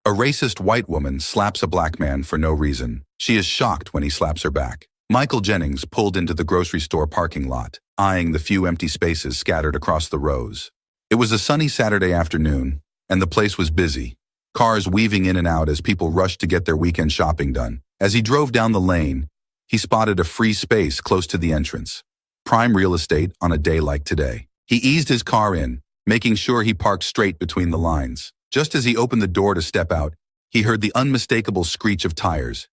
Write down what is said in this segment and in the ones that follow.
A racist white woman slaps a black man for no reason. She is shocked when he slaps her back. Michael Jennings pulled into the grocery store parking lot, eyeing the few empty spaces scattered across the rows. It was a sunny Saturday afternoon, and the place was busy, cars weaving in and out as people rushed to get their weekend shopping done. As he drove down the lane, he spotted a free space close to the entrance. Prime real estate on a day like today. He eased his car in, making sure he parked straight between the lines. Just as he opened the door to step out, he heard the unmistakable screech of tires.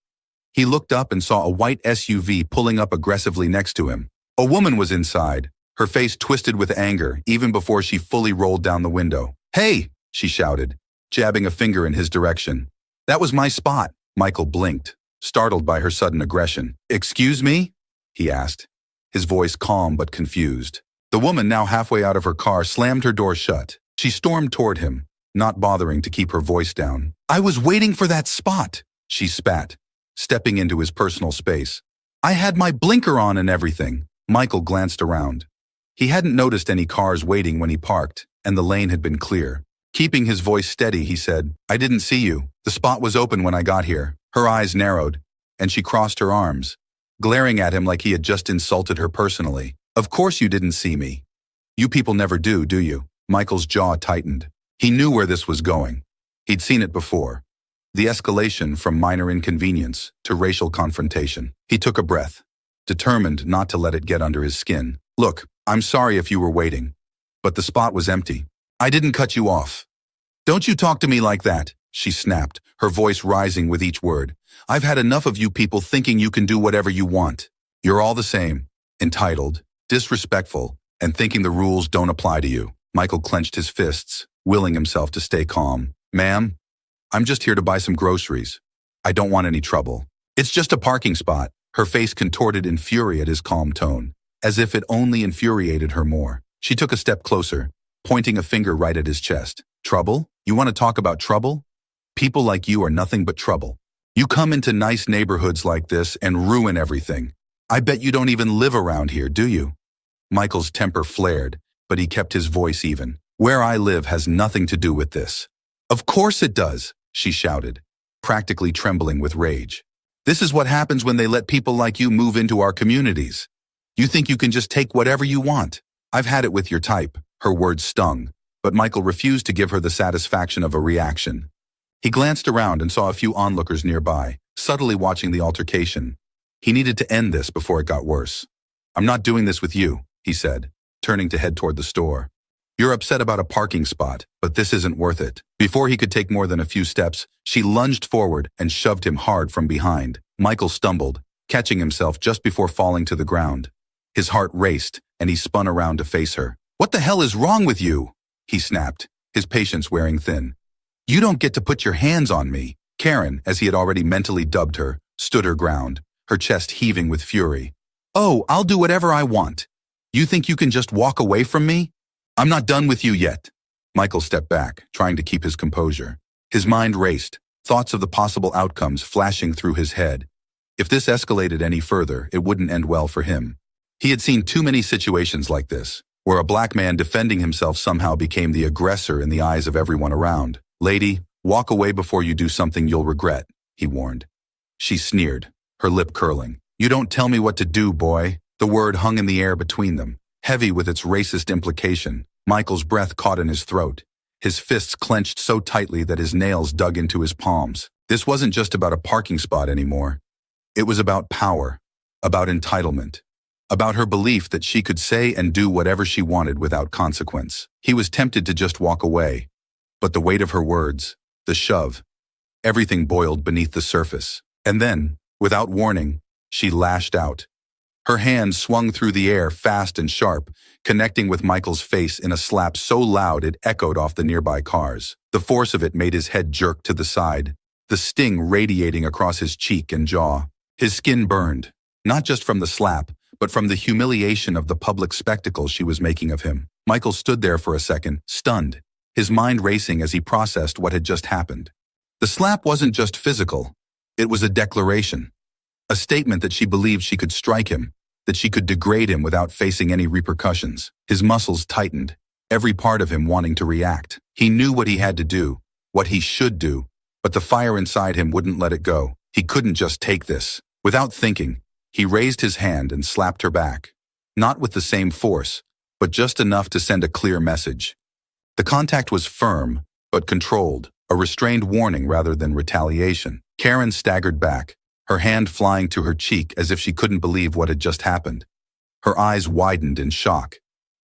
He looked up and saw a white SUV pulling up aggressively next to him. A woman was inside, her face twisted with anger even before she fully rolled down the window. "Hey!" she shouted, jabbing a finger in his direction. "That was my spot." Michael blinked, startled by her sudden aggression. "Excuse me?" he asked, his voice calm but confused. The woman, now halfway out of her car, slammed her door shut. She stormed toward him, not bothering to keep her voice down. "I was waiting for that spot," she spat, stepping into his personal space. "I had my blinker on and everything." Michael glanced around. He hadn't noticed any cars waiting when he parked, and the lane had been clear. Keeping his voice steady, he said, "I didn't see you. The spot was open when I got here." Her eyes narrowed, and she crossed her arms, glaring at him like he had just insulted her personally. "Of course you didn't see me. You people never do you?" Michael's jaw tightened. He knew where this was going. He'd seen it before. The escalation from minor inconvenience to racial confrontation. He took a breath, determined not to let it get under his skin. "Look, I'm sorry if you were waiting, but the spot was empty. I didn't cut you off." "Don't you talk to me like that," she snapped, her voice rising with each word. "I've had enough of you people thinking you can do whatever you want. You're all the same, entitled, disrespectful, and thinking the rules don't apply to you." Michael clenched his fists, willing himself to stay calm. "Ma'am, I'm just here to buy some groceries. I don't want any trouble. It's just a parking spot." Her face contorted in fury at his calm tone, as if it only infuriated her more. She took a step closer, pointing a finger right at his chest. "Trouble? You want to talk about trouble? People like you are nothing but trouble. You come into nice neighborhoods like this and ruin everything. I bet you don't even live around here, do you?" Michael's temper flared, but he kept his voice even. "Where I live has nothing to do with this." "Of course it does," she shouted, practically trembling with rage. "This is what happens when they let people like you move into our communities. You think you can just take whatever you want. I've had it with your type." Her words stung, but Michael refused to give her the satisfaction of a reaction. He glanced around and saw a few onlookers nearby, subtly watching the altercation. He needed to end this before it got worse. "I'm not doing this with you," he said, turning to head toward the store. "You're upset about a parking spot, but this isn't worth it." Before he could take more than a few steps, she lunged forward and shoved him hard from behind. Michael stumbled, catching himself just before falling to the ground. His heart raced, and he spun around to face her. "What the hell is wrong with you?" he snapped, his patience wearing thin. "You don't get to put your hands on me." Karen, as he had already mentally dubbed her, stood her ground, her chest heaving with fury. "Oh, I'll do whatever I want. You think you can just walk away from me? I'm not done with you yet." Michael stepped back, trying to keep his composure. His mind raced, thoughts of the possible outcomes flashing through his head. If this escalated any further, it wouldn't end well for him. He had seen too many situations like this, where a black man defending himself somehow became the aggressor in the eyes of everyone around. "Lady, walk away before you do something you'll regret," he warned. She sneered, her lip curling. "You don't tell me what to do, boy." The word hung in the air between them, heavy with its racist implication. Michael's breath caught in his throat, his fists clenched so tightly that his nails dug into his palms. This wasn't just about a parking spot anymore. It was about power, about entitlement, about her belief that she could say and do whatever she wanted without consequence. He was tempted to just walk away, but the weight of her words, the shove, everything boiled beneath the surface. And then, without warning, she lashed out. Her hand swung through the air fast and sharp, connecting with Michael's face in a slap so loud it echoed off the nearby cars. The force of it made his head jerk to the side, the sting radiating across his cheek and jaw. His skin burned, not just from the slap, but from the humiliation of the public spectacle she was making of him. Michael stood there for a second, stunned, his mind racing as he processed what had just happened. The slap wasn't just physical, it was a declaration. A statement that she believed she could strike him, that she could degrade him without facing any repercussions. His muscles tightened, every part of him wanting to react. He knew what he had to do, what he should do, but the fire inside him wouldn't let it go. He couldn't just take this. Without thinking, he raised his hand and slapped her back. Not with the same force, but just enough to send a clear message. The contact was firm, but controlled, a restrained warning rather than retaliation. Karen staggered back, her hand flying to her cheek as if she couldn't believe what had just happened. Her eyes widened in shock,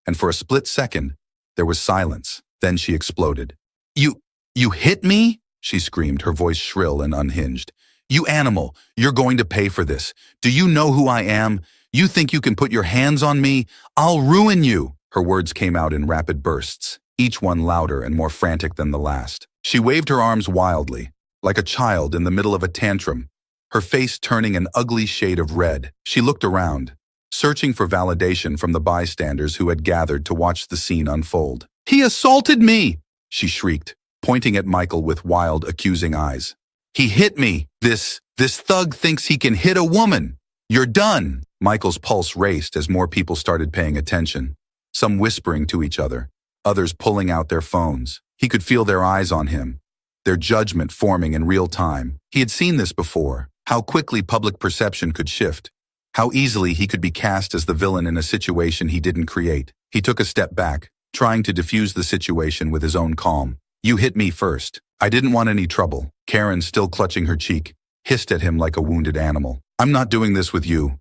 and for a split second, there was silence. Then she exploded. You hit me?" she screamed, her voice shrill and unhinged. "You animal, you're going to pay for this. Do you know who I am? You think you can put your hands on me? I'll ruin you." Her words came out in rapid bursts, each one louder and more frantic than the last. She waved her arms wildly, like a child in the middle of a tantrum, her face turning an ugly shade of red. She looked around, searching for validation from the bystanders who had gathered to watch the scene unfold. "He assaulted me!" she shrieked, pointing at Michael with wild, accusing eyes. "He hit me! This thug thinks he can hit a woman! You're done!" Michael's pulse raced as more people started paying attention, some whispering to each other, others pulling out their phones. He could feel their eyes on him, their judgment forming in real time. He had seen this before, how quickly public perception could shift, how easily he could be cast as the villain in a situation he didn't create. He took a step back, trying to diffuse the situation with his own calm. "You hit me first. I didn't want any trouble." Karen, still clutching her cheek, hissed at him like a wounded animal. "I'm not doing this with you,"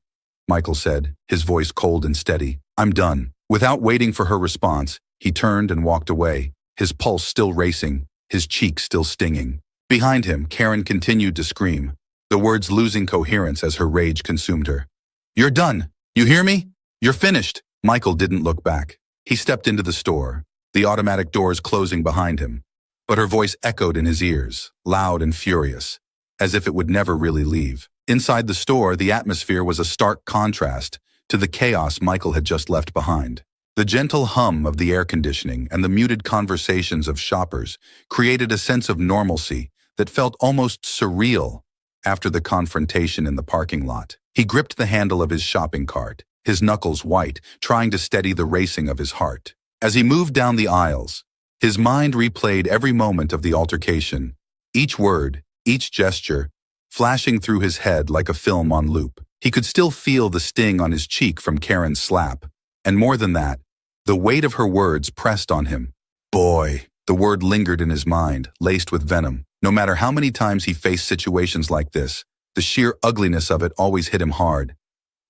Michael said, his voice cold and steady. "I'm done." Without waiting for her response, he turned and walked away, his pulse still racing, his cheek still stinging. Behind him, Karen continued to scream, the words losing coherence as her rage consumed her. "You're done! You hear me? You're finished!" Michael didn't look back. He stepped into the store, the automatic doors closing behind him. But her voice echoed in his ears, loud and furious, as if it would never really leave. Inside the store, the atmosphere was a stark contrast to the chaos Michael had just left behind. The gentle hum of the air conditioning and the muted conversations of shoppers created a sense of normalcy that felt almost surreal after the confrontation in the parking lot. He gripped the handle of his shopping cart, his knuckles white, trying to steady the racing of his heart. As he moved down the aisles, his mind replayed every moment of the altercation, each word, each gesture, flashing through his head like a film on loop. He could still feel the sting on his cheek from Karen's slap, and more than that, the weight of her words pressed on him. Boy, the word lingered in his mind, laced with venom. No matter how many times he faced situations like this, the sheer ugliness of it always hit him hard.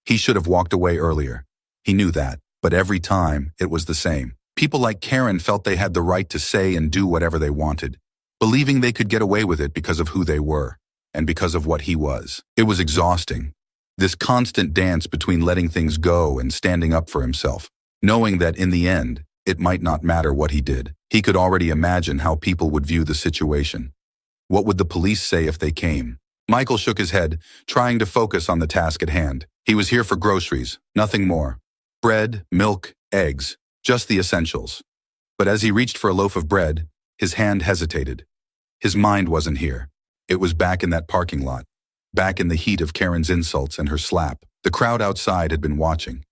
He should have walked away earlier. He knew that, but every time, it was the same. People like Karen felt they had the right to say and do whatever they wanted, believing they could get away with it because of who they were, and because of what he was. It was exhausting. This constant dance between letting things go and standing up for himself, knowing that in the end, it might not matter what he did. He could already imagine how people would view the situation. What would the police say if they came? Michael shook his head, trying to focus on the task at hand. He was here for groceries, nothing more. Bread, milk, eggs, just the essentials. But as he reached for a loaf of bread, his hand hesitated. His mind wasn't here. It was back in that parking lot, back in the heat of Karen's insults and her slap. The crowd outside had been watching,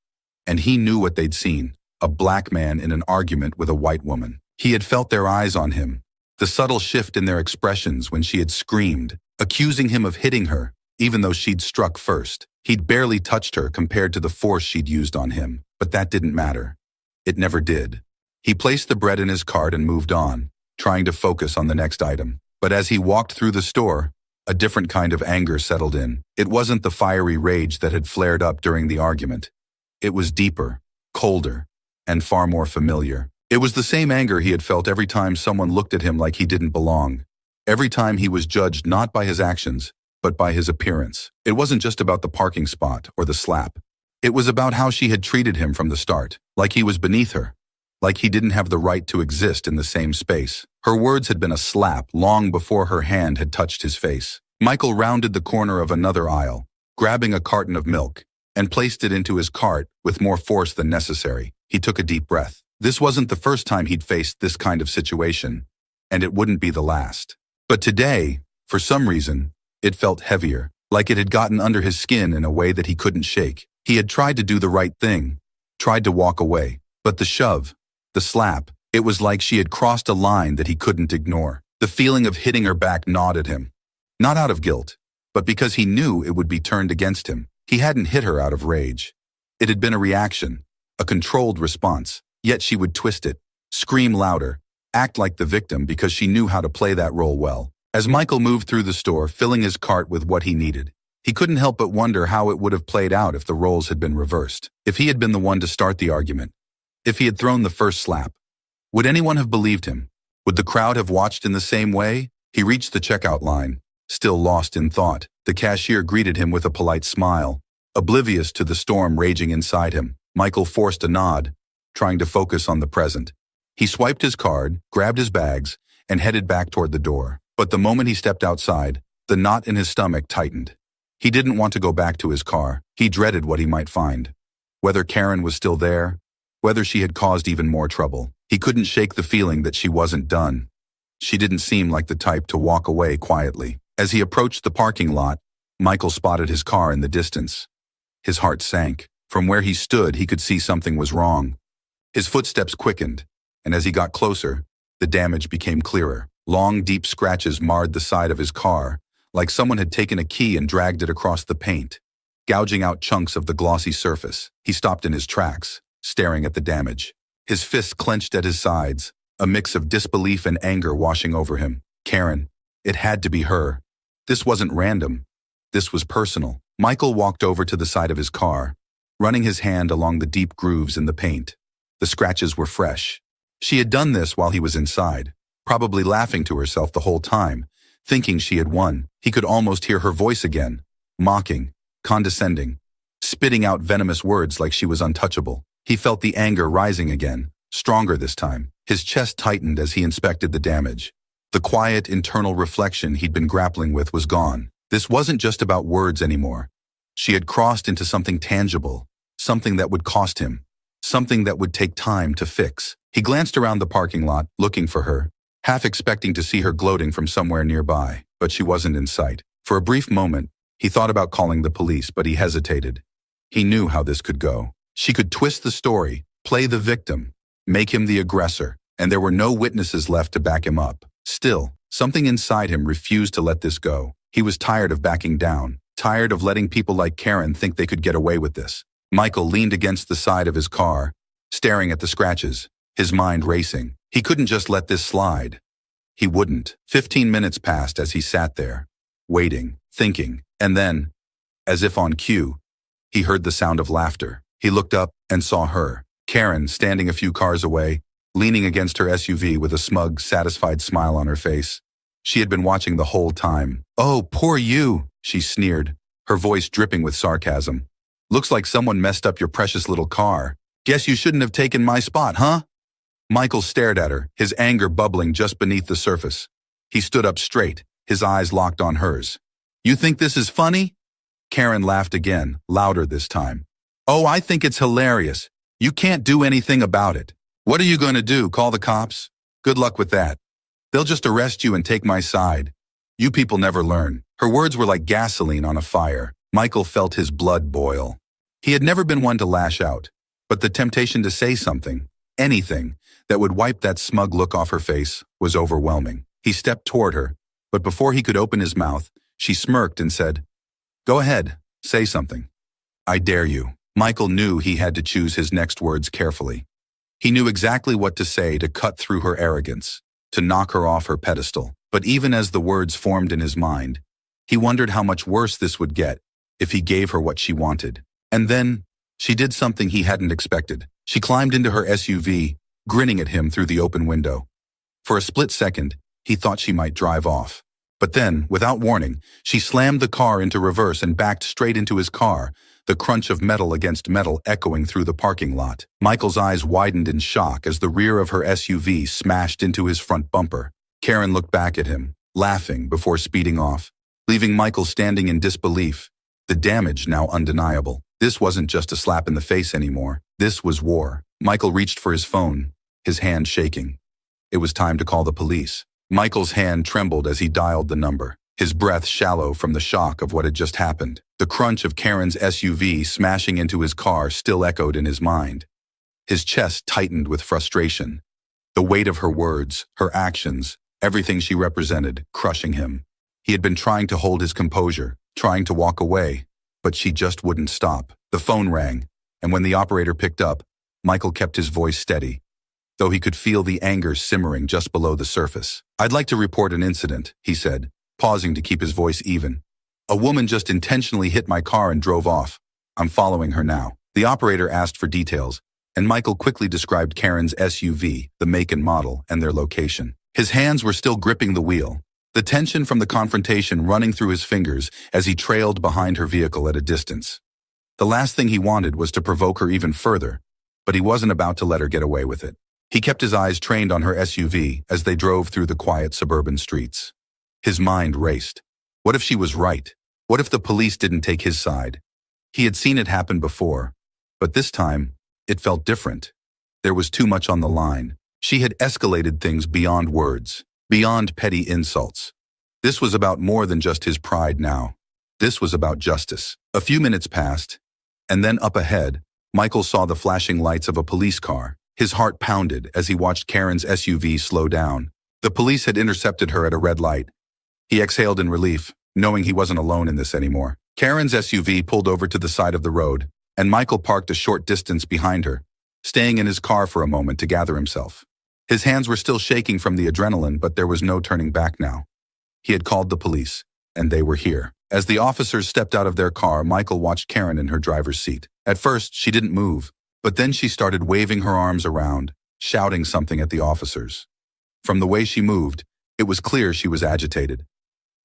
and he knew what they'd seen, a black man in an argument with a white woman. He had felt their eyes on him, the subtle shift in their expressions when she had screamed, accusing him of hitting her, even though she'd struck first. He'd barely touched her compared to the force she'd used on him, but that didn't matter. It never did. He placed the bread in his cart and moved on, trying to focus on the next item. But as he walked through the store, a different kind of anger settled in. It wasn't the fiery rage that had flared up during the argument. It was deeper, colder, and far more familiar. It was the same anger he had felt every time someone looked at him like he didn't belong. Every time he was judged not by his actions, but by his appearance. It wasn't just about the parking spot or the slap. It was about how she had treated him from the start, like he was beneath her, like he didn't have the right to exist in the same space. Her words had been a slap long before her hand had touched his face. Michael rounded the corner of another aisle, grabbing a carton of milk, and placed it into his cart with more force than necessary. He took a deep breath. This wasn't the first time he'd faced this kind of situation, and it wouldn't be the last. But today, for some reason, it felt heavier, like it had gotten under his skin in a way that he couldn't shake. He had tried to do the right thing, tried to walk away, but the shove, the slap, it was like she had crossed a line that he couldn't ignore. The feeling of hitting her back gnawed at him. Not out of guilt, but because he knew it would be turned against him. He hadn't hit her out of rage. It had been a reaction, a controlled response, yet she would twist it, scream louder, act like the victim because she knew how to play that role well. As Michael moved through the store, filling his cart with what he needed, he couldn't help but wonder how it would have played out if the roles had been reversed. If he had been the one to start the argument, if he had thrown the first slap, would anyone have believed him? Would the crowd have watched in the same way? He reached the checkout line, still lost in thought. The cashier greeted him with a polite smile. Oblivious to the storm raging inside him, Michael forced a nod, trying to focus on the present. He swiped his card, grabbed his bags, and headed back toward the door. But the moment he stepped outside, the knot in his stomach tightened. He didn't want to go back to his car. He dreaded what he might find. Whether Karen was still there, whether she had caused even more trouble. He couldn't shake the feeling that she wasn't done. She didn't seem like the type to walk away quietly. As he approached the parking lot, Michael spotted his car in the distance. His heart sank. From where he stood, he could see something was wrong. His footsteps quickened, and as he got closer, the damage became clearer. Long, deep scratches marred the side of his car, like someone had taken a key and dragged it across the paint, gouging out chunks of the glossy surface. He stopped in his tracks, staring at the damage. His fists clenched at his sides, a mix of disbelief and anger washing over him. Karen. It had to be her. This wasn't random. This was personal. Michael walked over to the side of his car, running his hand along the deep grooves in the paint. The scratches were fresh. She had done this while he was inside, probably laughing to herself the whole time, thinking she had won. He could almost hear her voice again, mocking, condescending, spitting out venomous words like she was untouchable. He felt the anger rising again, stronger this time. His chest tightened as he inspected the damage. The quiet internal reflection he'd been grappling with was gone. This wasn't just about words anymore. She had crossed into something tangible, something that would cost him, something that would take time to fix. He glanced around the parking lot, looking for her, half expecting to see her gloating from somewhere nearby, but she wasn't in sight. For a brief moment, he thought about calling the police, but he hesitated. He knew how this could go. She could twist the story, play the victim, make him the aggressor, and there were no witnesses left to back him up. Still, something inside him refused to let this go. He was tired of backing down, tired of letting people like Karen think they could get away with this. Michael leaned against the side of his car, staring at the scratches, his mind racing. He couldn't just let this slide. He wouldn't. 15 minutes passed as he sat there, waiting, thinking, and then, as if on cue, he heard the sound of laughter. He looked up and saw her, Karen, standing a few cars away, leaning against her SUV with a smug, satisfied smile on her face. She had been watching the whole time. "Oh, poor you," she sneered, her voice dripping with sarcasm. "Looks like someone messed up your precious little car. Guess you shouldn't have taken my spot, huh?" Michael stared at her, his anger bubbling just beneath the surface. He stood up straight, his eyes locked on hers. "You think this is funny?" Karen laughed again, louder this time. "Oh, I think it's hilarious. You can't do anything about it. What are you going to do, call the cops? Good luck with that. They'll just arrest you and take my side. You people never learn." Her words were like gasoline on a fire. Michael felt his blood boil. He had never been one to lash out, but the temptation to say something, anything, that would wipe that smug look off her face was overwhelming. He stepped toward her, but before he could open his mouth, she smirked and said, "Go ahead, say something. I dare you." Michael knew he had to choose his next words carefully. He knew exactly what to say to cut through her arrogance, to knock her off her pedestal. But even as the words formed in his mind, he wondered how much worse this would get if he gave her what she wanted. And then, she did something he hadn't expected. She climbed into her SUV, grinning at him through the open window. For a split second, he thought she might drive off. But then, without warning, she slammed the car into reverse and backed straight into his car, the crunch of metal against metal echoing through the parking lot. Michael's eyes widened in shock as the rear of her SUV smashed into his front bumper. Karen looked back at him, laughing before speeding off, leaving Michael standing in disbelief, the damage now undeniable. This wasn't just a slap in the face anymore. This was war. Michael reached for his phone, his hand shaking. It was time to call the police. Michael's hand trembled as he dialed the number, his breath shallow from the shock of what had just happened. The crunch of Karen's SUV smashing into his car still echoed in his mind. His chest tightened with frustration. The weight of her words, her actions, everything she represented, crushing him. He had been trying to hold his composure, trying to walk away, but she just wouldn't stop. The phone rang, and when the operator picked up, Michael kept his voice steady, though he could feel the anger simmering just below the surface. "I'd like to report an incident," he said, pausing to keep his voice even. "A woman just intentionally hit my car and drove off. I'm following her now." The operator asked for details, and Michael quickly described Karen's SUV, the make and model, and their location. His hands were still gripping the wheel, the tension from the confrontation running through his fingers as he trailed behind her vehicle at a distance. The last thing he wanted was to provoke her even further, but he wasn't about to let her get away with it. He kept his eyes trained on her SUV as they drove through the quiet suburban streets. His mind raced. What if she was right? What if the police didn't take his side? He had seen it happen before, but this time, it felt different. There was too much on the line. She had escalated things beyond words, beyond petty insults. This was about more than just his pride now. This was about justice. A few minutes passed, and then up ahead, Michael saw the flashing lights of a police car. His heart pounded as he watched Karen's SUV slow down. The police had intercepted her at a red light. He exhaled in relief, knowing he wasn't alone in this anymore. Karen's SUV pulled over to the side of the road, and Michael parked a short distance behind her, staying in his car for a moment to gather himself. His hands were still shaking from the adrenaline, but there was no turning back now. He had called the police, and they were here. As the officers stepped out of their car, Michael watched Karen in her driver's seat. At first, she didn't move, but then she started waving her arms around, shouting something at the officers. From the way she moved, it was clear she was agitated.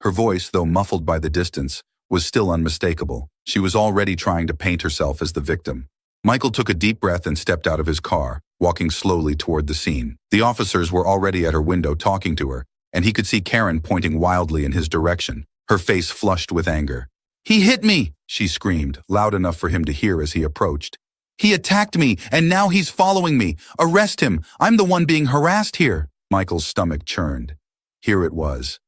Her voice, though muffled by the distance, was still unmistakable. She was already trying to paint herself as the victim. Michael took a deep breath and stepped out of his car, walking slowly toward the scene. The officers were already at her window talking to her, and he could see Karen pointing wildly in his direction, her face flushed with anger. "He hit me!" she screamed, loud enough for him to hear as he approached. "He attacked me, and now he's following me. Arrest him! I'm the one being harassed here." Michael's stomach churned. Here it was.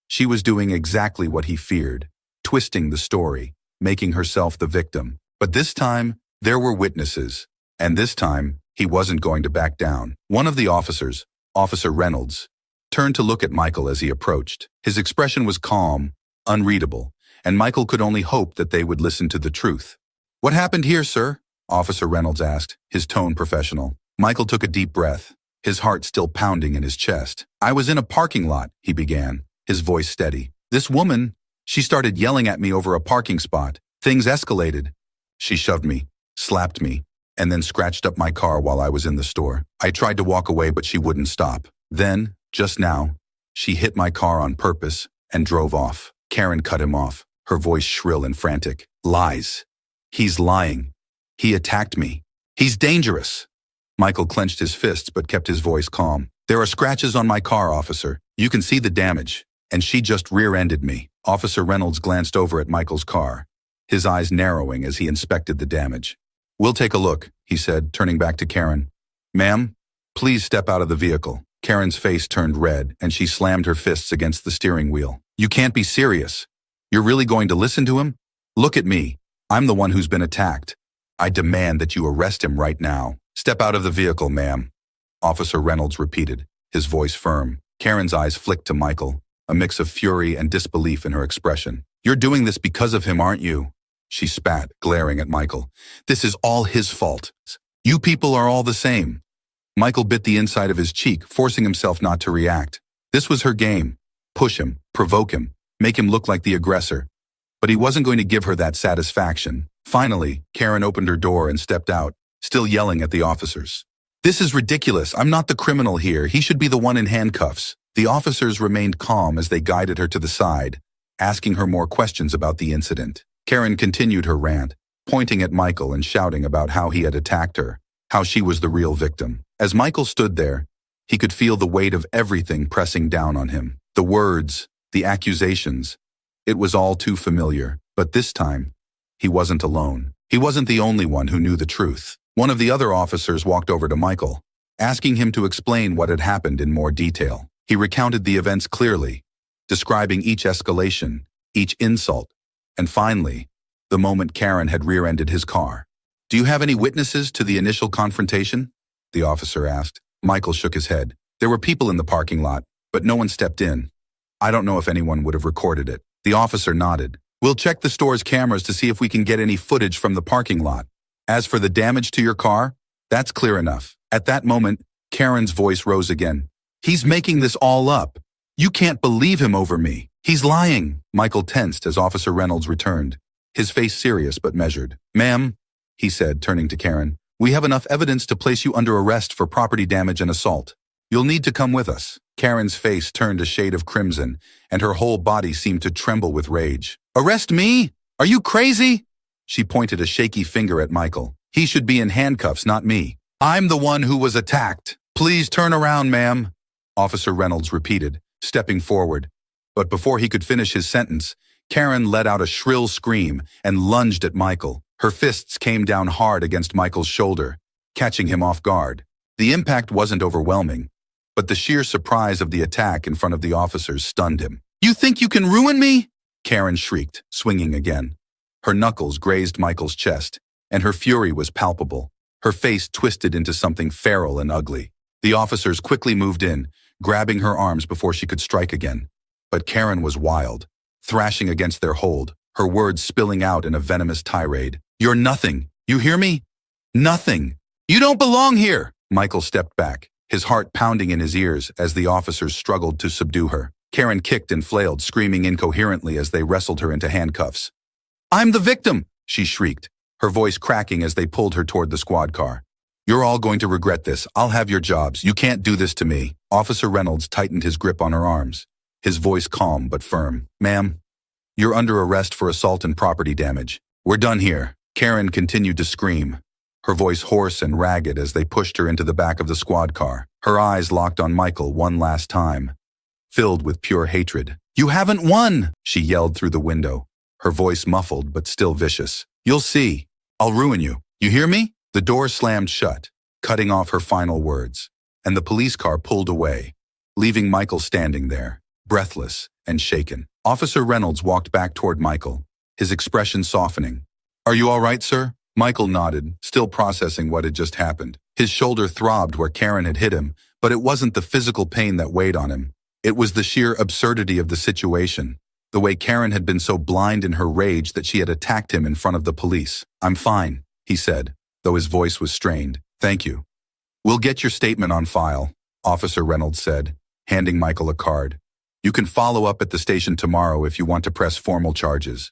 She was doing exactly what he feared, twisting the story, making herself the victim. But this time, there were witnesses, and this time, he wasn't going to back down. One of the officers, Officer Reynolds, turned to look at Michael as he approached. His expression was calm, unreadable, and Michael could only hope that they would listen to the truth. "What happened here, sir?" Officer Reynolds asked, his tone professional. Michael took a deep breath, his heart still pounding in his chest. "I was in a parking lot," he began, his voice steady. "This woman, she started yelling at me over a parking spot. Things escalated. She shoved me, slapped me, and then scratched up my car while I was in the store. I tried to walk away, but she wouldn't stop. Then, just now, she hit my car on purpose and drove off." Karen cut him off, her voice shrill and frantic. "Lies. He's lying. He attacked me. He's dangerous." Michael clenched his fists but kept his voice calm. "There are scratches on my car, officer. You can see the damage. And she just rear-ended me." Officer Reynolds glanced over at Michael's car, his eyes narrowing as he inspected the damage. "We'll take a look," he said, turning back to Karen. "Ma'am, please step out of the vehicle." Karen's face turned red, and she slammed her fists against the steering wheel. "You can't be serious. You're really going to listen to him? Look at me. I'm the one who's been attacked. I demand that you arrest him right now." "Step out of the vehicle, ma'am," Officer Reynolds repeated, his voice firm. Karen's eyes flicked to Michael, a mix of fury and disbelief in her expression. "You're doing this because of him, aren't you?" She spat, glaring at Michael. "This is all his fault. You people are all the same." Michael bit the inside of his cheek, forcing himself not to react. This was her game. Push him, provoke him, make him look like the aggressor. But he wasn't going to give her that satisfaction. Finally, Karen opened her door and stepped out, still yelling at the officers. "This is ridiculous. I'm not the criminal here. He should be the one in handcuffs." The officers remained calm as they guided her to the side, asking her more questions about the incident. Karen continued her rant, pointing at Michael and shouting about how he had attacked her, how she was the real victim. As Michael stood there, he could feel the weight of everything pressing down on him. The words, the accusations. It was all too familiar, but this time, he wasn't alone. He wasn't the only one who knew the truth. One of the other officers walked over to Michael, asking him to explain what had happened in more detail. He recounted the events clearly, describing each escalation, each insult, and finally, the moment Karen had rear-ended his car. "Do you have any witnesses to the initial confrontation?" the officer asked. Michael shook his head. "There were people in the parking lot, but no one stepped in. I don't know if anyone would have recorded it. The officer nodded. We'll check the store's cameras to see if we can get any footage from the parking lot. As for the damage to your car, that's clear enough. At that moment, Karen's voice rose again. He's making this all up. You can't believe him over me. He's lying. Michael tensed as Officer Reynolds returned, his face serious but measured. Ma'am, he said, turning to Karen, we have enough evidence to place you under arrest for property damage and assault. You'll need to come with us. Karen's face turned a shade of crimson, and her whole body seemed to tremble with rage. Arrest me? Are you crazy? She pointed a shaky finger at Michael. He should be in handcuffs, not me. I'm the one who was attacked. Please turn around, ma'am, Officer Reynolds repeated, stepping forward. But before he could finish his sentence, Karen let out a shrill scream and lunged at Michael. Her fists came down hard against Michael's shoulder, catching him off guard. The impact wasn't overwhelming, but the sheer surprise of the attack in front of the officers stunned him. You think you can ruin me? Karen shrieked, swinging again. Her knuckles grazed Michael's chest, and her fury was palpable. Her face twisted into something feral and ugly. The officers quickly moved in, grabbing her arms before she could strike again. But Karen was wild, thrashing against their hold, her words spilling out in a venomous tirade. You're nothing. You hear me? Nothing. You don't belong here. Michael stepped back, his heart pounding in his ears as the officers struggled to subdue her. Karen kicked and flailed, screaming incoherently as they wrestled her into handcuffs. I'm the victim, she shrieked, her voice cracking as they pulled her toward the squad car. You're all going to regret this. I'll have your jobs. You can't do this to me. Officer Reynolds tightened his grip on her arms, his voice calm but firm. Ma'am, you're under arrest for assault and property damage. We're done here. Karen continued to scream, her voice hoarse and ragged as they pushed her into the back of the squad car. Her eyes locked on Michael one last time, filled with pure hatred. You haven't won, she yelled through the window, her voice muffled but still vicious. You'll see. I'll ruin you. You hear me? The door slammed shut, cutting off her final words, and the police car pulled away, leaving Michael standing there, breathless and shaken. Officer Reynolds walked back toward Michael, his expression softening. Are you all right, sir? Michael nodded, still processing what had just happened. His shoulder throbbed where Karen had hit him, but it wasn't the physical pain that weighed on him. It was the sheer absurdity of the situation, the way Karen had been so blind in her rage that she had attacked him in front of the police. I'm fine, he said, though his voice was strained. Thank you. We'll get your statement on file, Officer Reynolds said, handing Michael a card. You can follow up at the station tomorrow if you want to press formal charges.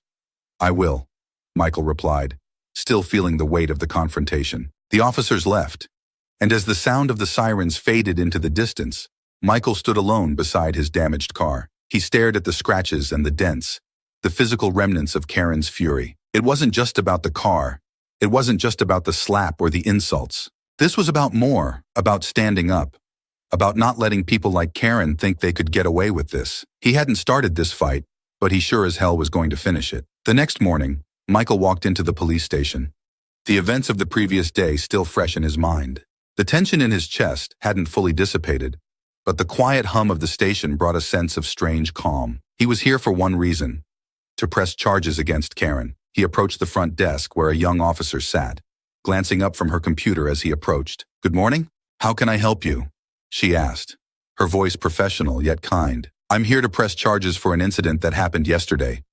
I will, Michael replied, still feeling the weight of the confrontation. The officers left, and as the sound of the sirens faded into the distance, Michael stood alone beside his damaged car. He stared at the scratches and the dents, the physical remnants of Karen's fury. It wasn't just about the car. It wasn't just about the slap or the insults. This was about more, about standing up, about not letting people like Karen think they could get away with this. He hadn't started this fight, but he sure as hell was going to finish it. The next morning, Michael walked into the police station, the events of the previous day still fresh in his mind. The tension in his chest hadn't fully dissipated, but the quiet hum of the station brought a sense of strange calm. He was here for one reason, to press charges against Karen. He approached the front desk where a young officer sat, glancing up from her computer as he approached. Good morning. How can I help you? She asked, her voice professional yet kind. I'm here to press charges for an incident that happened yesterday,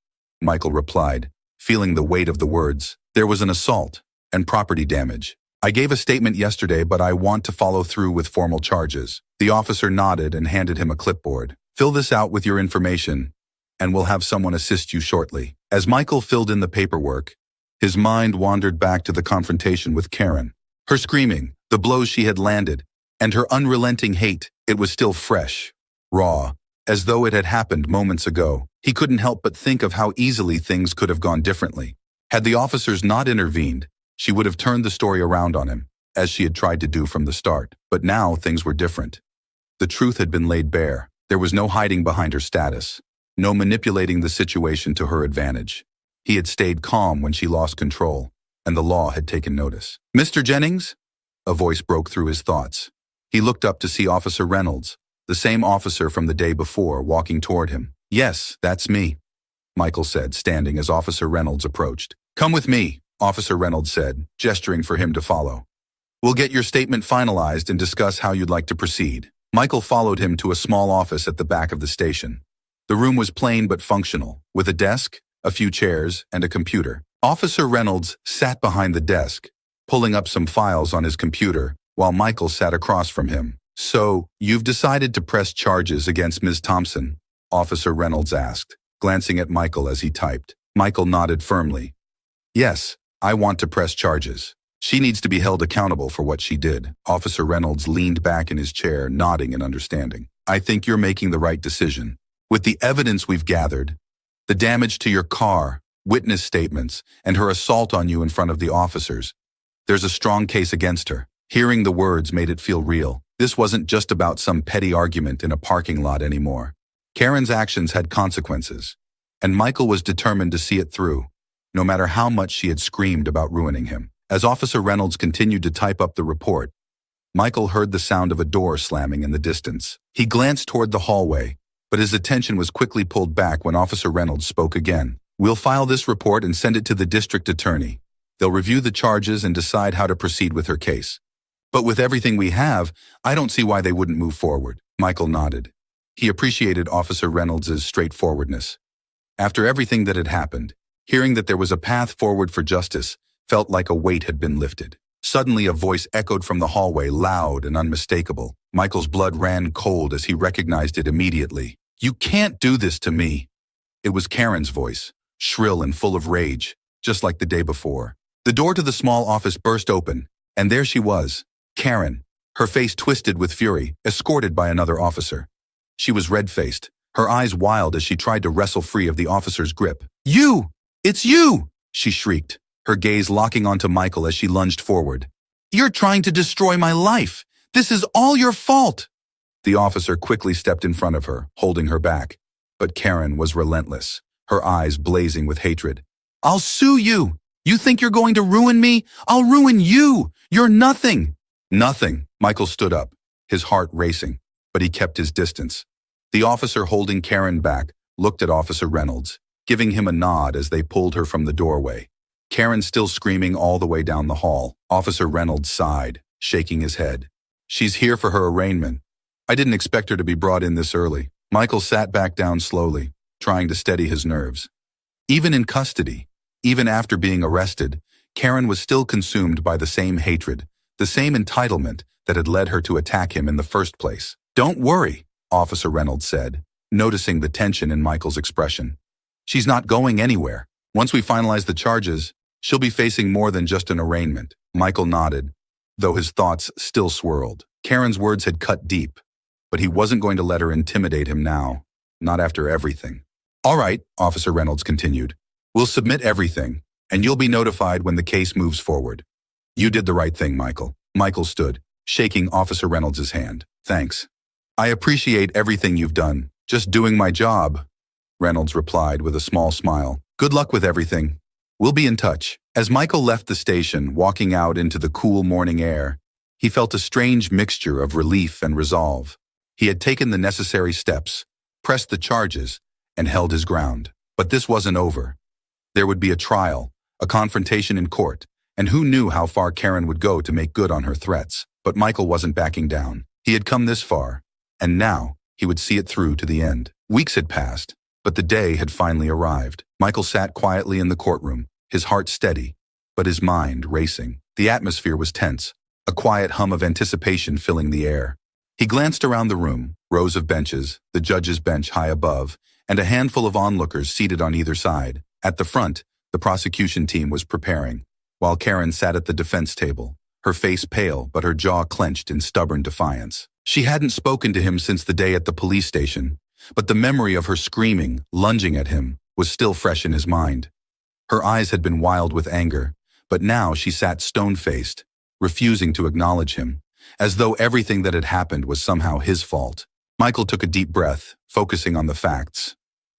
Michael replied, feeling the weight of the words. There was an assault and property damage. I gave a statement yesterday, but I want to follow through with formal charges. The officer nodded and handed him a clipboard. Fill this out with your information, and we'll have someone assist you shortly. As Michael filled in the paperwork, his mind wandered back to the confrontation with Karen. Her screaming, the blows she had landed, and her unrelenting hate. It was still fresh, raw, as though it had happened moments ago. He couldn't help but think of how easily things could have gone differently. Had the officers not intervened, she would have turned the story around on him, as she had tried to do from the start. But now things were different. The truth had been laid bare. There was no hiding behind her status, no manipulating the situation to her advantage. He had stayed calm when she lost control, and the law had taken notice. Mr. Jennings? A voice broke through his thoughts. He looked up to see Officer Reynolds, the same officer from the day before, walking toward him. Yes, that's me, Michael said, standing as Officer Reynolds approached. Come with me, Officer Reynolds said, gesturing for him to follow. We'll get your statement finalized and discuss how you'd like to proceed. Michael followed him to a small office at the back of the station. The room was plain but functional, with a desk, a few chairs, and a computer. Officer Reynolds sat behind the desk, pulling up some files on his computer, while Michael sat across from him. "So, you've decided to press charges against Ms. Thompson?" Officer Reynolds asked, glancing at Michael as he typed. Michael nodded firmly. "Yes, I want to press charges. She needs to be held accountable for what she did." Officer Reynolds leaned back in his chair, nodding in understanding. "I think you're making the right decision. With the evidence we've gathered, the damage to your car, witness statements, and her assault on you in front of the officers, there's a strong case against her." Hearing the words made it feel real. This wasn't just about some petty argument in a parking lot anymore. Karen's actions had consequences, and Michael was determined to see it through, no matter how much she had screamed about ruining him. As Officer Reynolds continued to type up the report, Michael heard the sound of a door slamming in the distance. He glanced toward the hallway, but his attention was quickly pulled back when Officer Reynolds spoke again. "We'll file this report and send it to the district attorney. They'll review the charges and decide how to proceed with her case. But with everything we have, I don't see why they wouldn't move forward." Michael nodded. He appreciated Officer Reynolds' straightforwardness. After everything that had happened, hearing that there was a path forward for justice felt like a weight had been lifted. Suddenly a voice echoed from the hallway, loud and unmistakable. Michael's blood ran cold as he recognized it immediately. "You can't do this to me." It was Karen's voice, shrill and full of rage, just like the day before. The door to the small office burst open, and there she was, Karen, her face twisted with fury, escorted by another officer. She was red-faced, her eyes wild as she tried to wrestle free of the officer's grip. "You! It's you!" she shrieked, her gaze locking onto Michael as she lunged forward. "You're trying to destroy my life! This is all your fault!" The officer quickly stepped in front of her, holding her back. But Karen was relentless, her eyes blazing with hatred. "I'll sue you! You think you're going to ruin me? I'll ruin you! You're nothing!" "Nothing." Michael stood up, his heart racing, but he kept his distance. The officer holding Karen back looked at Officer Reynolds, giving him a nod as they pulled her from the doorway. Karen still screaming all the way down the hall. Officer Reynolds sighed, shaking his head. "She's here for her arraignment. I didn't expect her to be brought in this early." Michael sat back down slowly, trying to steady his nerves. Even in custody, even after being arrested, Karen was still consumed by the same hatred, the same entitlement that had led her to attack him in the first place. "Don't worry," Officer Reynolds said, noticing the tension in Michael's expression. "She's not going anywhere. Once we finalize the charges, she'll be facing more than just an arraignment." Michael nodded, though his thoughts still swirled. Karen's words had cut deep, but he wasn't going to let her intimidate him now, not after everything. "All right," Officer Reynolds continued. "We'll submit everything, and you'll be notified when the case moves forward." "You did the right thing, Michael." Michael stood, shaking Officer Reynolds' hand. "Thanks. I appreciate everything you've done. Just doing my job," Reynolds replied with a small smile. "Good luck with everything. We'll be in touch." As Michael left the station, walking out into the cool morning air, he felt a strange mixture of relief and resolve. He had taken the necessary steps, pressed the charges, and held his ground. But this wasn't over. There would be a trial, a confrontation in court, and who knew how far Karen would go to make good on her threats. But Michael wasn't backing down. He had come this far, and now he would see it through to the end. Weeks had passed, but the day had finally arrived. Michael sat quietly in the courtroom, his heart steady, but his mind racing. The atmosphere was tense, a quiet hum of anticipation filling the air. He glanced around the room, rows of benches, the judge's bench high above, and a handful of onlookers seated on either side. At the front, the prosecution team was preparing, while Karen sat at the defense table, her face pale but her jaw clenched in stubborn defiance. She hadn't spoken to him since the day at the police station, but the memory of her screaming, lunging at him, was still fresh in his mind. Her eyes had been wild with anger, but now she sat stone-faced, refusing to acknowledge him, as though everything that had happened was somehow his fault. Michael took a deep breath, focusing on the facts.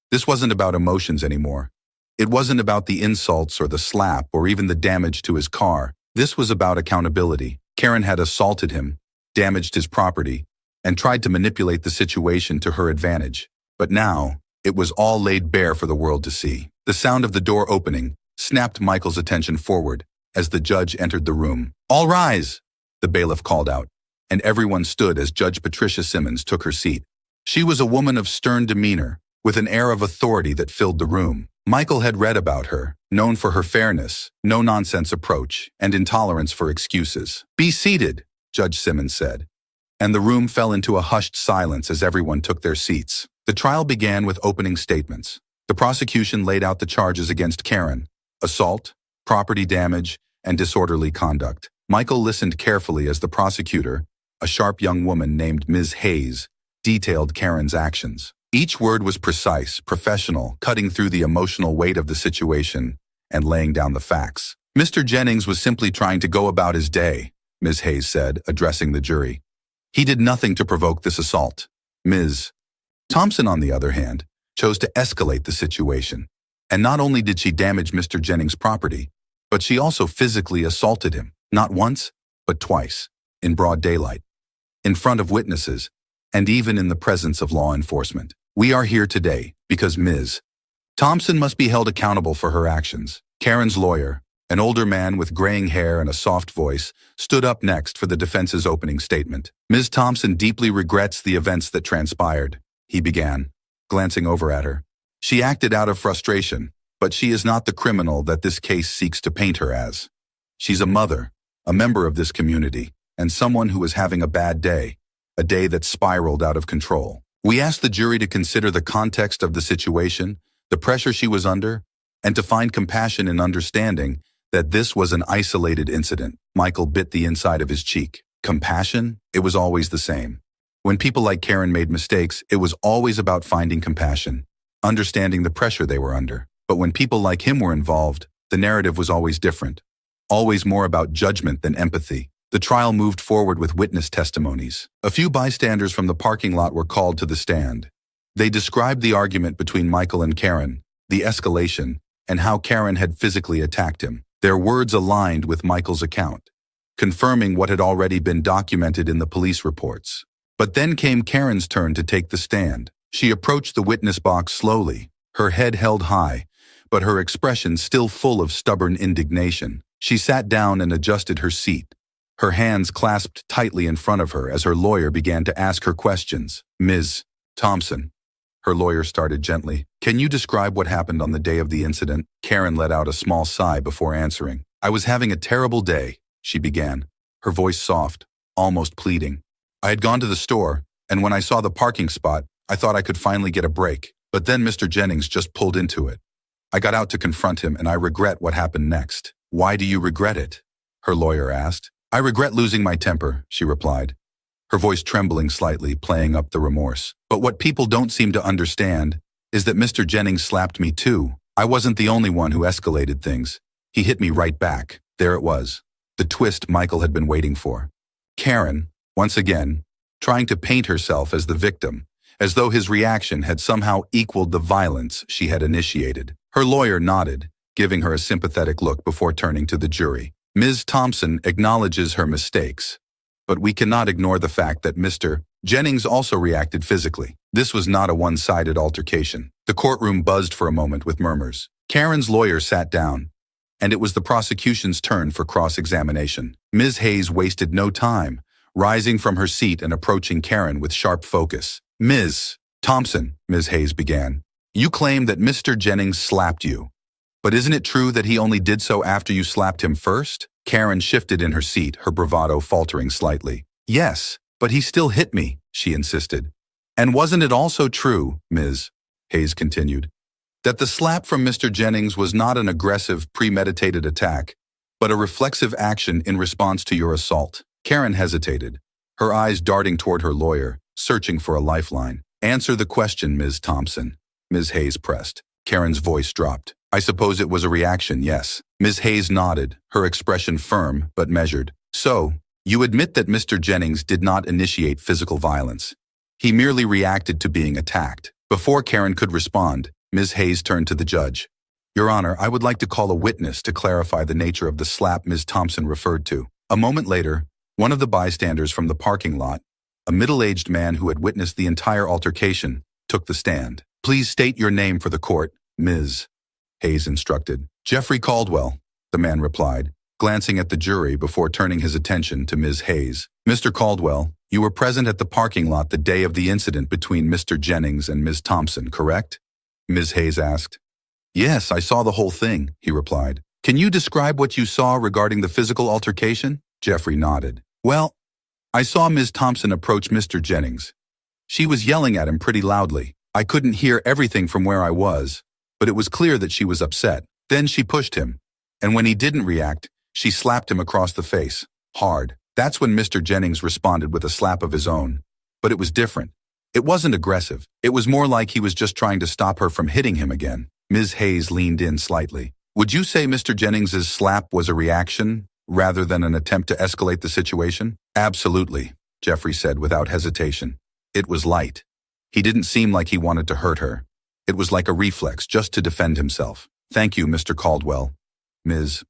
This wasn't about emotions anymore. It wasn't about the insults or the slap or even the damage to his car. This was about accountability. Karen had assaulted him, damaged his property, and tried to manipulate the situation to her advantage. But now, it was all laid bare for the world to see. The sound of the door opening snapped Michael's attention forward as the judge entered the room. "All rise!" the bailiff called out. and everyone stood as Judge Patricia Simmons took her seat. She was a woman of stern demeanor, with an air of authority that filled the room. Michael had read about her, known for her fairness, no-nonsense approach, and intolerance for excuses. "Be seated," Judge Simmons said, and the room fell into a hushed silence as everyone took their seats. The trial began with opening statements. The prosecution laid out the charges against Karen: assault, property damage, and disorderly conduct. Michael listened carefully as the prosecutor, a sharp young woman named Ms. Hayes, detailed Karen's actions. Each word was precise, professional, cutting through the emotional weight of the situation and laying down the facts. "Mr. Jennings was simply trying to go about his day," Ms. Hayes said, addressing the jury. "He did nothing to provoke this assault." Ms. Thompson, on the other hand, chose to escalate the situation. And not only did she damage Mr. Jennings' property, but she also physically assaulted him, not once, but twice, in broad daylight, in front of witnesses, and even in the presence of law enforcement. We are here today because Ms. Thompson must be held accountable for her actions. Karen's lawyer, an older man with graying hair and a soft voice, stood up next for the defense's opening statement. "Ms. Thompson deeply regrets the events that transpired," he began, glancing over at her. "She acted out of frustration, but she is not the criminal that this case seeks to paint her as. She's a mother, a member of this community, and someone who is having a bad day, a day that spiraled out of control. We asked the jury to consider the context of the situation, the pressure she was under, and to find compassion in understanding that this was an isolated incident." Michael bit the inside of his cheek. Compassion? It was always the same. When people like Karen made mistakes, it was always about finding compassion, understanding the pressure they were under. But when people like him were involved, the narrative was always different, always more about judgment than empathy. The trial moved forward with witness testimonies. A few bystanders from the parking lot were called to the stand. They described the argument between Michael and Karen, the escalation, and how Karen had physically attacked him. Their words aligned with Michael's account, confirming what had already been documented in the police reports. But then came Karen's turn to take the stand. She approached the witness box slowly, her head held high, but her expression still full of stubborn indignation. She sat down and adjusted her seat, her hands clasped tightly in front of her as her lawyer began to ask her questions. "Ms. Thompson," her lawyer started gently, "can you describe what happened on the day of the incident?" Karen let out a small sigh before answering. "I was having a terrible day," she began, her voice soft, almost pleading. "I had gone to the store, and when I saw the parking spot, I thought I could finally get a break. But then Mr. Jennings just pulled into it. I got out to confront him, and I regret what happened next." "Why do you regret it?" her lawyer asked. "I regret losing my temper," she replied, her voice trembling slightly, playing up the remorse. "But what people don't seem to understand is that Mr. Jennings slapped me too. I wasn't the only one who escalated things. He hit me right back." There it was, the twist Michael had been waiting for. Karen, once again, trying to paint herself as the victim, as though his reaction had somehow equaled the violence she had initiated. Her lawyer nodded, giving her a sympathetic look before turning to the jury. "Ms. Thompson acknowledges her mistakes, but we cannot ignore the fact that Mr. Jennings also reacted physically. This was not a one-sided altercation." The courtroom buzzed for a moment with murmurs. Karen's lawyer sat down, and it was the prosecution's turn for cross-examination. Ms. Hayes wasted no time, rising from her seat and approaching Karen with sharp focus. "Ms. Thompson," Ms. Hayes began, "you claim that Mr. Jennings slapped you. But isn't it true that he only did so after you slapped him first?" Karen shifted in her seat, her bravado faltering slightly. "Yes, but he still hit me," she insisted. "And wasn't it also true," Ms. Hayes continued, "that the slap from Mr. Jennings was not an aggressive, premeditated attack, but a reflexive action in response to your assault?" Karen hesitated, her eyes darting toward her lawyer, searching for a lifeline. "Answer the question, Ms. Thompson," Ms. Hayes pressed. Karen's voice dropped. "I suppose it was a reaction, yes." Ms. Hayes nodded, her expression firm but measured. "So, you admit that Mr. Jennings did not initiate physical violence. He merely reacted to being attacked." Before Karen could respond, Ms. Hayes turned to the judge. "Your Honor, I would like to call a witness to clarify the nature of the slap Ms. Thompson referred to." A moment later, one of the bystanders from the parking lot, a middle-aged man who had witnessed the entire altercation, took the stand. "Please state your name for the court, Ms. Hayes instructed. "Jeffrey Caldwell," the man replied, glancing at the jury before turning his attention to Ms. Hayes. Mr. Caldwell, you were present at the parking lot the day of the incident between Mr. Jennings and Ms. Thompson, correct? Ms. Hayes asked. Yes, I saw the whole thing, he replied. Can you describe what you saw regarding the physical altercation? Jeffrey nodded. Well, I saw Ms. Thompson approach Mr. Jennings. She was yelling at him pretty loudly. I couldn't hear everything from where I was, but it was clear that she was upset. Then she pushed him, and when he didn't react, she slapped him across the face, hard. That's when Mr. Jennings responded with a slap of his own. But it was different. It wasn't aggressive. It was more like he was just trying to stop her from hitting him again. Ms. Hayes leaned in slightly. Would you say Mr. Jennings's slap was a reaction, rather than an attempt to escalate the situation? Absolutely, Jeffrey said without hesitation. It was light. He didn't seem like he wanted to hurt her. It was like a reflex, just to defend himself. Thank you, Mr. Caldwell, Ms.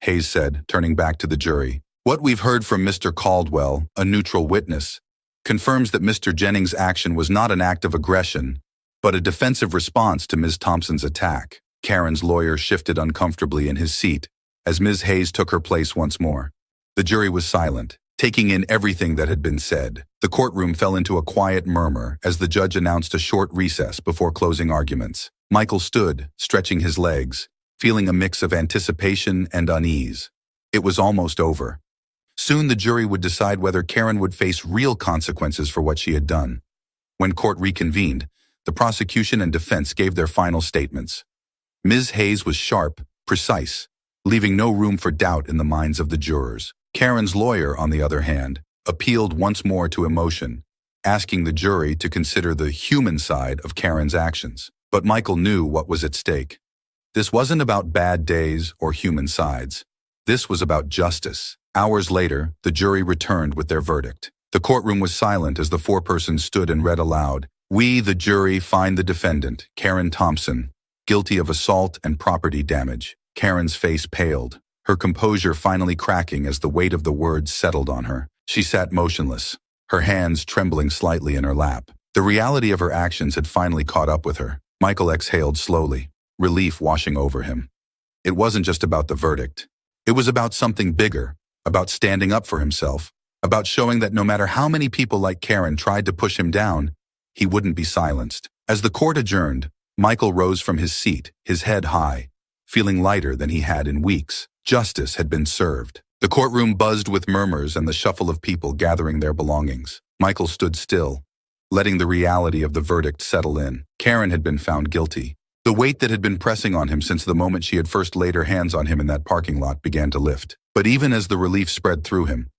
Hayes said, turning back to the jury. What we've heard from Mr. Caldwell, a neutral witness, confirms that Mr. Jennings' action was not an act of aggression, but a defensive response to Ms. Thompson's attack. Karen's lawyer shifted uncomfortably in his seat as Ms. Hayes took her place once more. The jury was silent, taking in everything that had been said. The courtroom fell into a quiet murmur as the judge announced a short recess before closing arguments. Michael stood, stretching his legs, feeling a mix of anticipation and unease. It was almost over. Soon the jury would decide whether Karen would face real consequences for what she had done. When court reconvened, the prosecution and defense gave their final statements. Ms. Hayes was sharp, precise, leaving no room for doubt in the minds of the jurors. Karen's lawyer, on the other hand, appealed once more to emotion, asking the jury to consider the human side of Karen's actions. But Michael knew what was at stake. This wasn't about bad days or human sides. This was about justice. Hours later, the jury returned with their verdict. The courtroom was silent as the foreperson stood and read aloud, "We, the jury, find the defendant, Karen Thompson, guilty of assault and property damage." Karen's face paled, her composure finally cracking as the weight of the words settled on her. She sat motionless, her hands trembling slightly in her lap. The reality of her actions had finally caught up with her. Michael exhaled slowly, relief washing over him. It wasn't just about the verdict. It was about something bigger, about standing up for himself, about showing that no matter how many people like Karen tried to push him down, he wouldn't be silenced. As the court adjourned, Michael rose from his seat, his head high, feeling lighter than he had in weeks. Justice had been served. The courtroom buzzed with murmurs and the shuffle of people gathering their belongings. Michael stood still, letting the reality of the verdict settle in. Karen had been found guilty. The weight that had been pressing on him since the moment she had first laid her hands on him in that parking lot began to lift. But even as the relief spread through him,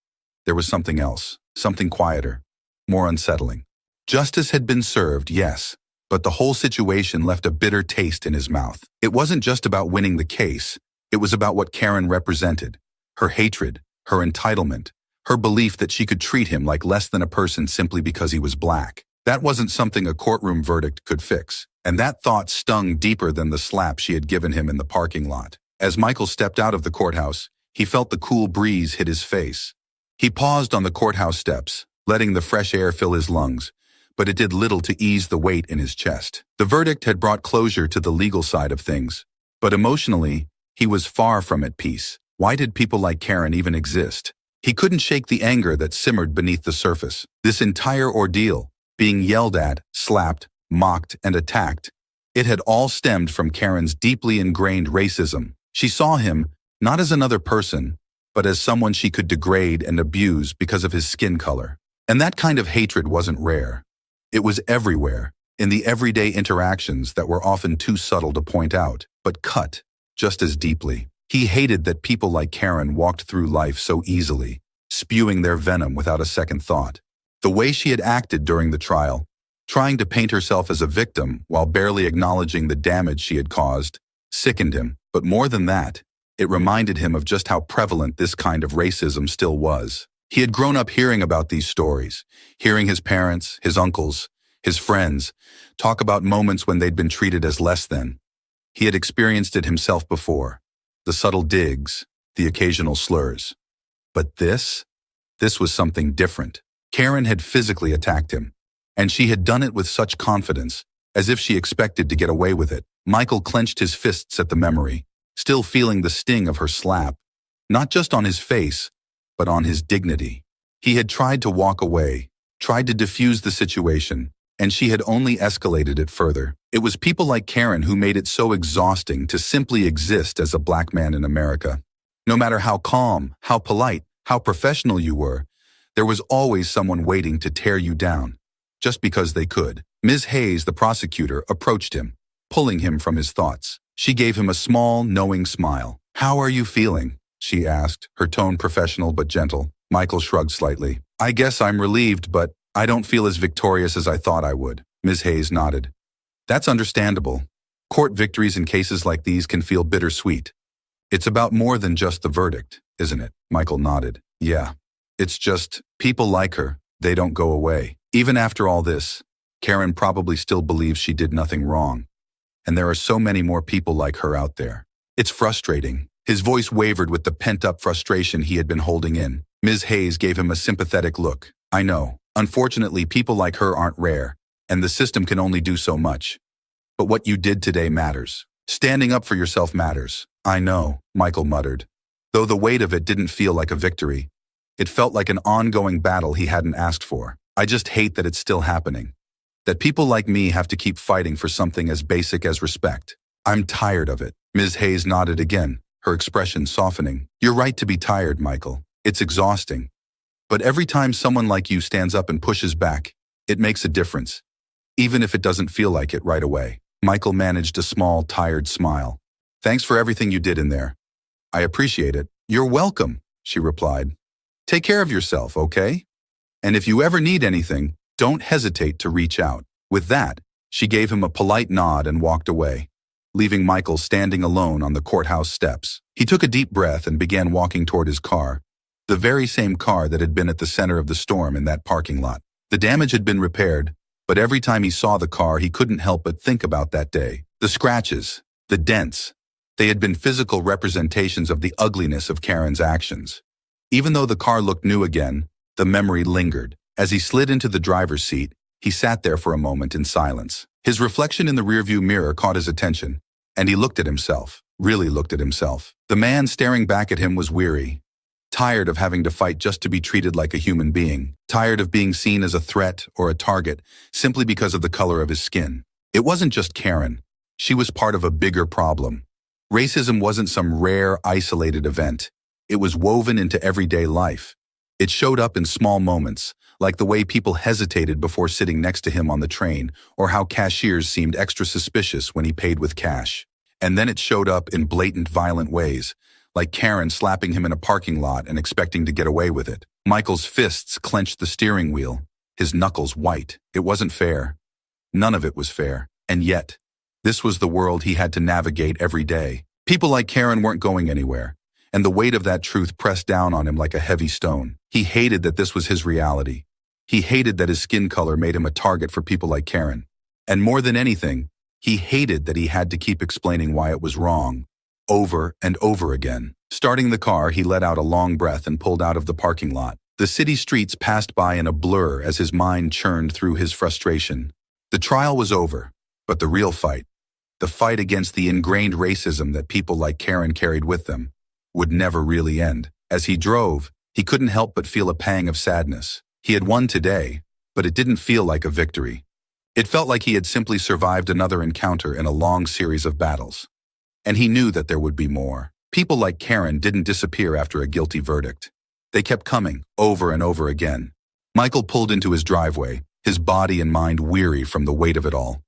there was something else, something quieter, more unsettling. Justice had been served, yes, but the whole situation left a bitter taste in his mouth. It wasn't just about winning the case. It was about what Karen represented, her hatred, her entitlement, her belief that she could treat him like less than a person simply because he was black. That wasn't something a courtroom verdict could fix, and that thought stung deeper than the slap she had given him in the parking lot. As Michael stepped out of the courthouse, he felt the cool breeze hit his face. He paused on the courthouse steps, letting the fresh air fill his lungs, but it did little to ease the weight in his chest. The verdict had brought closure to the legal side of things, but emotionally, he was far from at peace. Why did people like Karen even exist? He couldn't shake the anger that simmered beneath the surface. This entire ordeal, being yelled at, slapped, mocked, and attacked, it had all stemmed from Karen's deeply ingrained racism. She saw him not as another person, but as someone she could degrade and abuse because of his skin color. And that kind of hatred wasn't rare. It was everywhere, in the everyday interactions that were often too subtle to point out, but cut just as deeply. He hated that people like Karen walked through life so easily, spewing their venom without a second thought. The way she had acted during the trial, trying to paint herself as a victim while barely acknowledging the damage she had caused, sickened him. But more than that, it reminded him of just how prevalent this kind of racism still was. He had grown up hearing about these stories, hearing his parents, his uncles, his friends talk about moments when they'd been treated as less than. He had experienced it himself before, the subtle digs, the occasional slurs. But this was something different. Karen had physically attacked him, and she had done it with such confidence, as if she expected to get away with it. Michael clenched his fists at the memory, still feeling the sting of her slap, not just on his face, but on his dignity. He had tried to walk away, tried to diffuse the situation, and she had only escalated it further. It was people like Karen who made it so exhausting to simply exist as a black man in America. No matter how calm, how polite, how professional you were, there was always someone waiting to tear you down, just because they could. Ms. Hayes, the prosecutor, approached him, pulling him from his thoughts. She gave him a small, knowing smile. "How are you feeling?" she asked, her tone professional but gentle. Michael shrugged slightly. "I guess I'm relieved, but I don't feel as victorious as I thought I would." Ms. Hayes nodded. "That's understandable. Court victories in cases like these can feel bittersweet. It's about more than just the verdict, isn't it?" Michael nodded. "Yeah. It's just, people like her, they don't go away. Even after all this, Karen probably still believes she did nothing wrong. And there are so many more people like her out there. It's frustrating." His voice wavered with the pent-up frustration he had been holding in. Ms. Hayes gave him a sympathetic look. "I know. Unfortunately, people like her aren't rare, and the system can only do so much. But what you did today matters. Standing up for yourself matters." "I know," Michael muttered. Though the weight of it didn't feel like a victory, it felt like an ongoing battle he hadn't asked for. "I just hate that it's still happening. That people like me have to keep fighting for something as basic as respect. I'm tired of it." Ms. Hayes nodded again, her expression softening. "You're right to be tired, Michael. It's exhausting. But every time someone like you stands up and pushes back, it makes a difference, even if it doesn't feel like it right away." Michael managed a small, tired smile. "Thanks for everything you did in there. I appreciate it." "You're welcome," she replied. "Take care of yourself, okay? And if you ever need anything, don't hesitate to reach out." With that, she gave him a polite nod and walked away, leaving Michael standing alone on the courthouse steps. He took a deep breath and began walking toward his car, the very same car that had been at the center of the storm in that parking lot. The damage had been repaired, but every time he saw the car, he couldn't help but think about that day. The scratches, the dents, they had been physical representations of the ugliness of Karen's actions. Even though the car looked new again, the memory lingered. As he slid into the driver's seat, he sat there for a moment in silence. His reflection in the rearview mirror caught his attention, and he looked at himself, really looked at himself. The man staring back at him was weary, tired of having to fight just to be treated like a human being, tired of being seen as a threat or a target simply because of the color of his skin. It wasn't just Karen. She was part of a bigger problem. Racism wasn't some rare, isolated event. It was woven into everyday life. It showed up in small moments, like the way people hesitated before sitting next to him on the train, or how cashiers seemed extra suspicious when he paid with cash. And then it showed up in blatant, violent ways, like Karen slapping him in a parking lot and expecting to get away with it. Michael's fists clenched the steering wheel, his knuckles white. It wasn't fair. None of it was fair. And yet, this was the world he had to navigate every day. People like Karen weren't going anywhere, and the weight of that truth pressed down on him like a heavy stone. He hated that this was his reality. He hated that his skin color made him a target for people like Karen. And more than anything, he hated that he had to keep explaining why it was wrong, over and over again. Starting the car, he let out a long breath and pulled out of the parking lot. The city streets passed by in a blur as his mind churned through his frustration. The trial was over, but the real fight, the fight against the ingrained racism that people like Karen carried with them, would never really end. As he drove, he couldn't help but feel a pang of sadness. He had won today, but it didn't feel like a victory. It felt like he had simply survived another encounter in a long series of battles. And he knew that there would be more. People like Karen didn't disappear after a guilty verdict. They kept coming, over and over again. Michael pulled into his driveway, his body and mind weary from the weight of it all.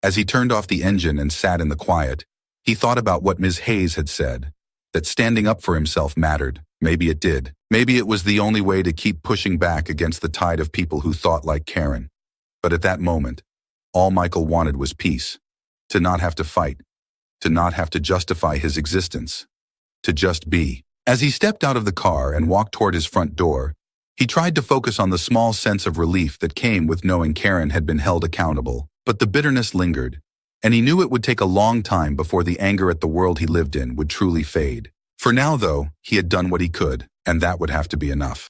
As he turned off the engine and sat in the quiet, he thought about what Ms. Hayes had said, that standing up for himself mattered. Maybe it did. Maybe it was the only way to keep pushing back against the tide of people who thought like Karen. But at that moment, all Michael wanted was peace. To not have to fight. To not have to justify his existence. To just be. As he stepped out of the car and walked toward his front door, he tried to focus on the small sense of relief that came with knowing Karen had been held accountable. But the bitterness lingered, and he knew it would take a long time before the anger at the world he lived in would truly fade. For now, though, he had done what he could, and that would have to be enough.